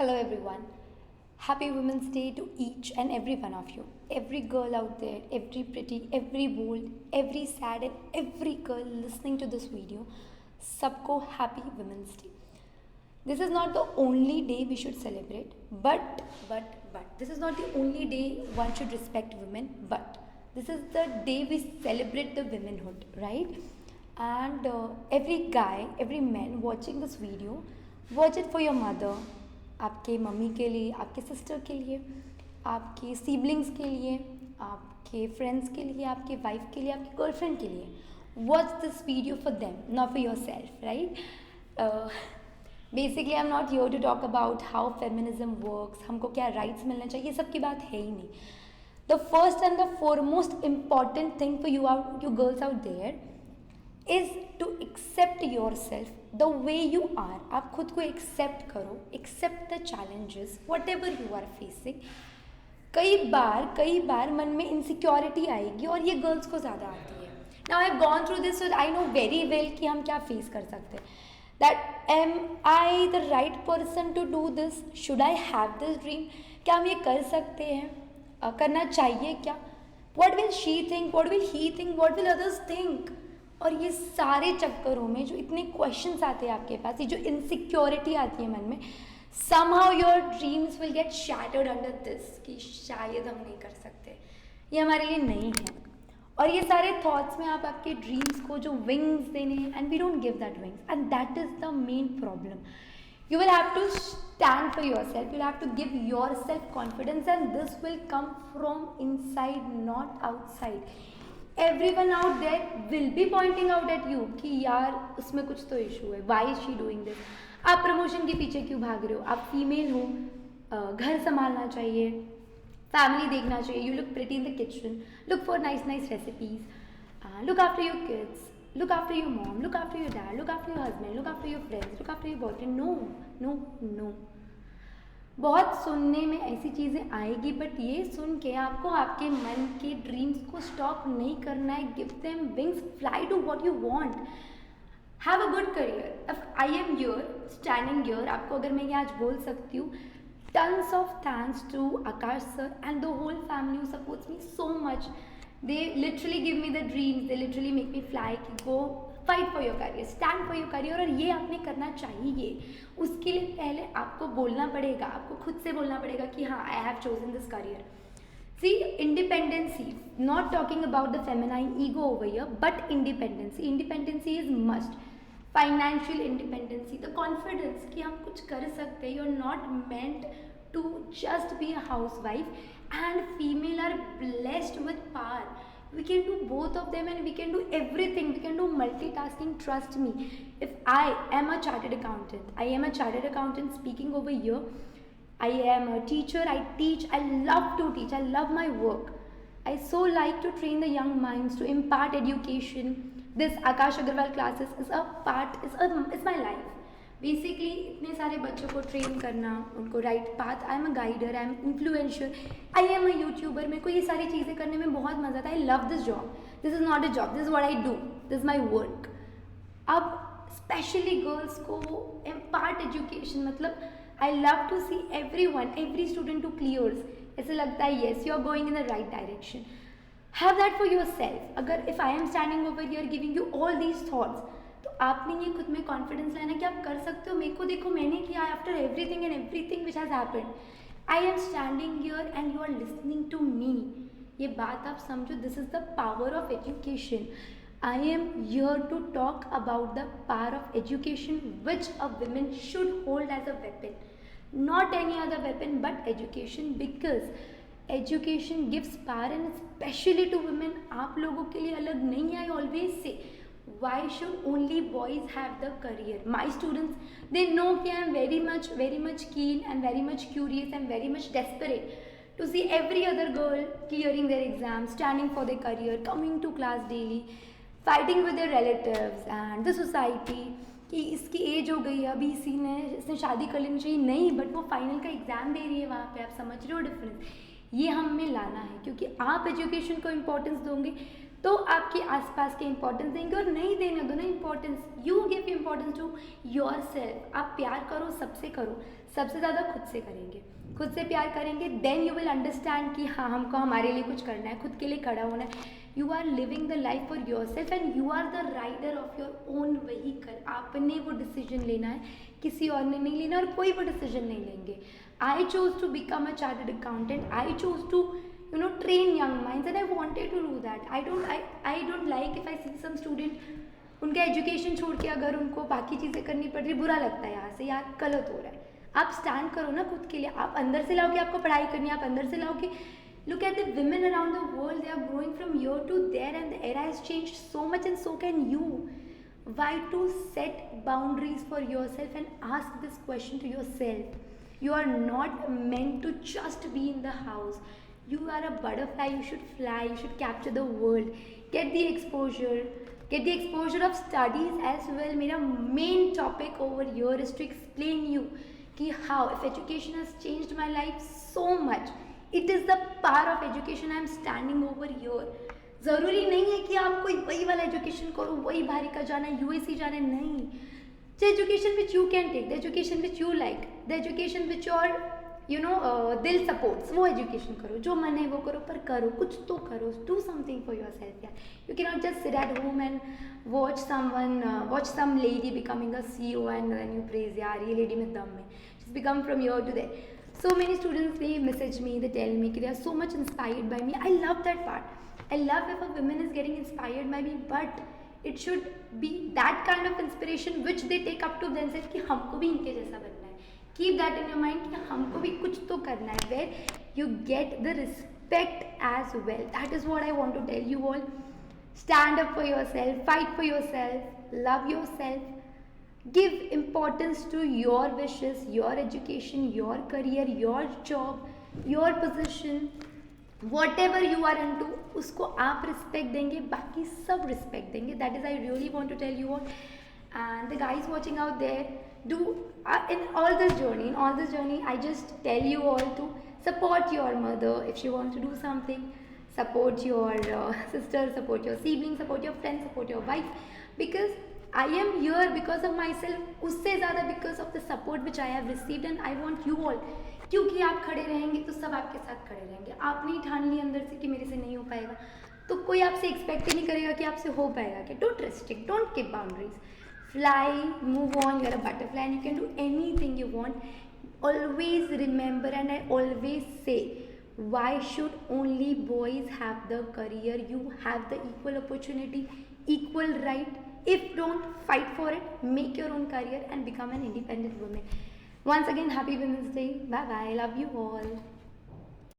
Hello, everyone. Happy Women's Day to each and every one of you. Every girl out there, every pretty, every bold, every sad, and every girl listening to this video, sabko happy Women's Day. This is not the only day we should celebrate, but this is not the only day one should respect women, but this is the day we celebrate the womanhood, right? And every guy, every man watching this video, watch it for your mother, आपके mummy के लिए, आपके sister के लिए, आपके siblings के लिए, आपके फ्रेंड्स के लिए, आपके वाइफ के लिए, आपकी गर्लफ्रेंड के लिए. Watch this video for them, not for your self, right? Basically I am not here to talk about how feminism works, हमको क्या राइट्स मिलना चाहिए, ये सब की बात है ही नहीं. The first and the foremost important thing for you girls out there is to accept yourself the way you are. आप खुद को एक्सेप्ट करो, accept the challenges whatever you are facing. कई बार मन में इनसिक्योरिटी आएगी और ये गर्ल्स को ज़्यादा आती है. Now I have gone through this, so I know very well कि हम क्या फेस कर सकते हैं. That am I the right person to do this, should I have this dream, क्या हम ये कर सकते हैं, करना चाहिए क्या, what will she think, what will he think, what will others think. और ये सारे चक्करों में जो इतने क्वेश्चंस आते हैं आपके पास, ये जो इनसिक्योरिटी आती है मन में, somehow your dreams will get shattered under this कि शायद हम नहीं कर सकते, ये हमारे लिए नहीं है. और ये सारे थॉट्स में आप आपके ड्रीम्स को जो विंग्स देने हैं, and we don't give that wings, and that is the main problem. You will have to stand for yourself, you'll have to give yourself confidence, and this will come from inside, not outside. Everyone out there will be pointing out at you कि यार उसमें कुछ तो issue है, why is she doing this. आप promotion के पीछे क्यों भाग रहे हो, आप फीमेल हो, घर संभालना चाहिए, फैमिली देखना चाहिए, you look pretty in the kitchen, look for nice recipes, look after your kids, look after your mom, look after your dad, look after your husband, look after your friends, look after your boyfriend. No. बहुत सुनने में ऐसी चीज़ें आएगी, but ये सुन के आपको आपके मन के ड्रीम्स को स्टॉप नहीं करना है. Give them wings, fly to what you want, have a good career. I am here, standing here, आपको अगर मैं ये आज बोल सकती हूँ, tons of thanks to Akash sir and the whole family who supports me so much. They literally give me the dreams, they literally make me fly कि go fight for your career, stand for your career. और ये आपने करना चाहिए. उसके लिए पहले आपको बोलना पड़ेगा, आपको खुद से बोलना पड़ेगा कि हाँ, I have chosen this career. See, independency, not talking about the feminine ego over here, but independency is must. Financial independency, the confidence कि हम कुछ कर सकते हैं. You're not meant to just be a housewife, and female are blessed with power. We can do both of them, and we can do everything. We can do multitasking, trust me. If I am a chartered accountant speaking over here. I am a teacher, I teach, I love to teach, I love my work. I so like to train the young minds, to impart education. This Akash Agarwal classes is a part, is my life. Basically इतने सारे बच्चों को train करना, उनको right path. I am a guider, I am influencer, I am a YouTuber. मेरे को ये सारी चीज़ें करने में बहुत मज़ा आता है. I love this job, this is not a job, this is what I do, this is my work. अब स्पेशली गर्ल्स को इम्पार्ट एजुकेशन, मतलब I love to see every student to clears. ऐसे लगता है yes, you are going in the right direction. Have that for your self. अगर if I am standing over here giving you all these thoughts, तो आपने ये खुद में confidence लाना कि आप कर सकते हो. मेरे को देखो, मैंने किया. After everything which has happened, I am standing here and you are listening to me. ये बात आप समझो, this is the power of education. I am here to talk about the power of education which a women should hold as a weapon, not any other weapon but education, because education gives power, and specially to women. आप लोगों के लिए अलग नहीं है. I always say, why should only boys have the career? My students, they know that I am very much keen and very much curious and very much desperate to see every other girl clearing their exams, standing for their career, coming to class daily, fighting with their relatives and the society कि इसकी as हो गई है, अभी इसने शादी कर लेनी चाहिए. नहीं, बट वो फाइनल का एग्ज़ाम दे रही है वहाँ पे. आप समझ रहे हो डिफरेंस? ये हम में लाना है, क्योंकि आप एजुकेशन को इम्पोर्टेंस दोगे तो आपके आसपास के इंपॉर्टेंस देंगे और नहीं देने दो ना importance. You give importance to yourself. आप प्यार करो, सबसे करो, सबसे ज़्यादा खुद से करेंगे, खुद से प्यार करेंगे, देन यू विल अंडरस्टैंड कि हाँ हमको हमारे लिए कुछ करना है, खुद के लिए खड़ा होना है. You are living the life for your self and you are the rider of your own vehicle. आपने वो डिसीजन लेना है, किसी और ने नहीं लेना, और कोई वो डिसीजन नहीं लेंगे. I chose to become a chartered accountant. I chose to train young minds and I wanted to do that. I don't like if I see some student उनका एजुकेशन छोड़ के अगर उनको बाकी चीज़ें करनी पड़ रही, बुरा लगता है यहाँ से, यार गलत हो रहा है. आप स्टैंड करो ना खुद के लिए. आप अंदर से लाओ कि आपको पढ़ाई करनी है, आप अंदर से लाओ कि look at the women around the world, they are growing from here to there and the era has changed so much and so can you. Why to set boundaries for yourself and ask this question to yourself. You are not meant to just be in the house. You are a butterfly, you should fly, you should capture the world, get the exposure of studies as well. मेरा main topic over here is to explain you कि how if education has changed my life so much, it is the power of education I am standing over here. ज़रूरी नहीं है कि आप कोई वही वाला एजुकेशन करो, वही बाहरी का जाना है, यूएससी जाना है, नहीं. The education which you can take, the education which you like, the education which your दिल सपोर्ट्स, वो एजुकेशन करो. जो मन है वो करो, पर करो, कुछ तो करो. Do something for your self यार. You can not just sit at home and watch some lady becoming a CEO and then you praise यार ये लेडी में दम है. She become from here to there. So many students, they message me, they tell me they are so much inspired by me. I love that part. I love if a woman is getting inspired by me, but it should be that kind of inspiration which they take up to themselves कि हमको भी इनके जैसा बनना है. Keep that in your mind कि हमको भी कुछ तो करना है, where you get the respect as well. That is what I want to tell you all. Stand up for yourself, fight for yourself, love yourself, give importance to your wishes, your education, your career, your job, your position, whatever you are into, उसको आप respect देंगे, बाकी सब respect देंगे. That is I really want to tell you all. And the guys watching out there, do in all this journey I just tell you all to support your mother if she wants to do something, support your sister, support your sibling, support your friend, support your wife, because I am here because of myself, उससे ज़्यादा because of the support which I have received and I want you all. क्योंकि आप खड़े रहेंगे तो सब आपके साथ खड़े रहेंगे. आपने ठान ली अंदर से कि मेरे से नहीं हो पाएगा, तो कोई आपसे एक्सपेक्ट ही नहीं करेगा कि आपसे हो पाएगा. कि don't restrict, don't keep boundaries. Fly, move on, you're a butterfly and you can do anything you want. Always remember, and I always say, why should only boys have the career? You have the equal opportunity, equal right. If don't, fight for it, make your own career and become an independent woman. Once again, happy Women's Day. Bye bye, love you all.